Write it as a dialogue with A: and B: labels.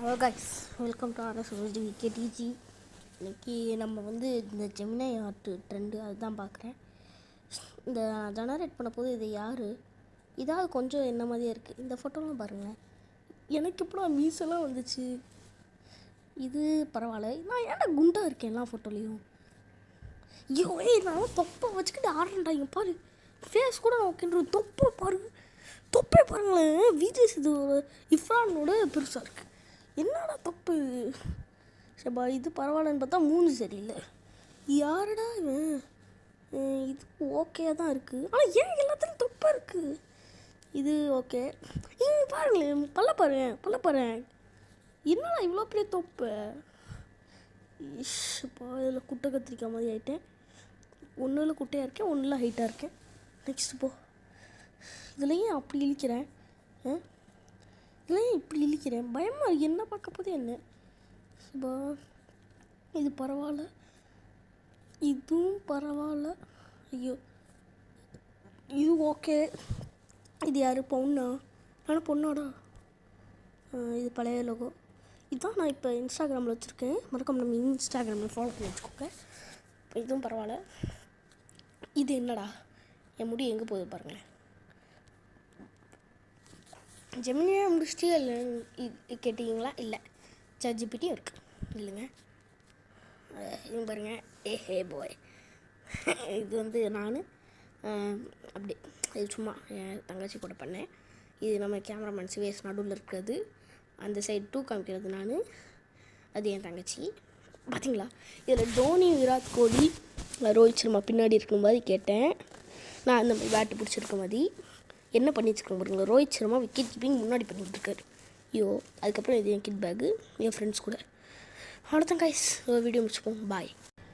A: Hello guys, welcome to RSOSD KTG. இன்றைக்கி நம்ம இந்த ஜெமினி ஆர்ட் ட்ரெண்டு அதுதான் பார்க்குறேன். இந்த ஜெனரேட் பண்ண போது இது யார் இதாவது கொஞ்சம் என்ன மாதிரியே இருக்குது. இந்த ஃபோட்டோலாம் பாருங்கள், எனக்கு இப்போலாம் மீசெல்லாம் வந்துச்சு. இது பரவாயில்ல. நான் ஏன்டா குண்டாக இருக்கேன் எல்லா ஃபோட்டோலையும்? ஐயோ நான் தொப்பை வச்சுக்கிட்டு ஆடுறேன்டாங்க பாரு. ஃபேஸ் கூட நான் ஓகேன்ற தொப்பை பாரு, தொப்பை பாருங்களேன். விஜய் இது இஃப்ரானோட பெருசாக இருக்குது. என்னடா தப்பு சபா, இது பரவாயில்லன்னு பார்த்தா மூணு சரியில்லை. யாருடா இவன்? இது ஓகே தான் இருக்குது, ஆனால் ஏன் எல்லாத்துலையும் தொப்பை இருக்குது? இது ஓகே. பாருங்களேன், பல்ல பாருங்க. என்னடா இவ்வளோ பெரிய தொப்பை? இஷ்ப்பா, இதில் குட்டை கத்திரிக்காய் மாதிரி ஆகிட்டேன். ஒன்றில் குட்டையாக இருக்கேன், ஒன்றில் ஹைட்டாக இருக்கேன். நெக்ஸ்ட் போ. இதுலேயும் அப்படி இழிக்கிறேன், இதெல்லாம் இப்படி இழிக்கிறேன். பயமாக என்ன பார்க்க போதே என்ன பா. இது பரவாயில்ல, இதுவும் பரவாயில்ல. ஐயோ இது ஓகே. இது யார்? பொண்ணா? ஆனால் பொண்ணாடா. இது பழைய லோகோ. இதுதான் நான் இப்போ இன்ஸ்டாகிராமில் வச்சுருக்கேன். மறக்காம நம்ம இன்ஸ்டாகிராமில் ஃபாலோ பண்ணி வச்சுக்கோங்க. இதுவும் பரவாயில்ல. இது என்னடா? என் முடி எங்கே போகுது பாருங்களேன். ஜெமினியாக முடிச்சுட்டு இல்லை கேட்டிங்களா? இல்லை, ChatGPTயும் இருக்குது இல்லைங்க. இது பாருங்கள், ஹே பாய். இது நான் அப்படி இது சும்மா என் தங்கச்சி கூட பண்ணேன். இது நம்ம கேமராமேன் சிவேஸ் நடுவில் இருக்கிறது, அந்த சைடு 2 காமிக்கிறது நான், அது என் தங்கச்சி. பார்த்தீங்களா? இதில் தோனி, விராட் கோலி, ரோஹித் சர்மா பின்னாடி இருக்கும் மாதிரி கேட்டேன். நான் அந்த மாதிரி பேட்டு பிடிச்சிருக்க மாதிரி என்ன பண்ணிட்டுருக்கேன் பாருங்களா. ரோஹித் சர்மா விக்கெட் கீப்பிங் முன்னாடி பண்ணிட்டுருக்காரு. ஐயோ, அதுக்கப்புறம் இது என் கிட் பேக்கு என் ஃப்ரெண்ட்ஸ் கூட. அவ்வளோதான் கைஸ், வீடியோ முடிச்சுப்போம். பாய்.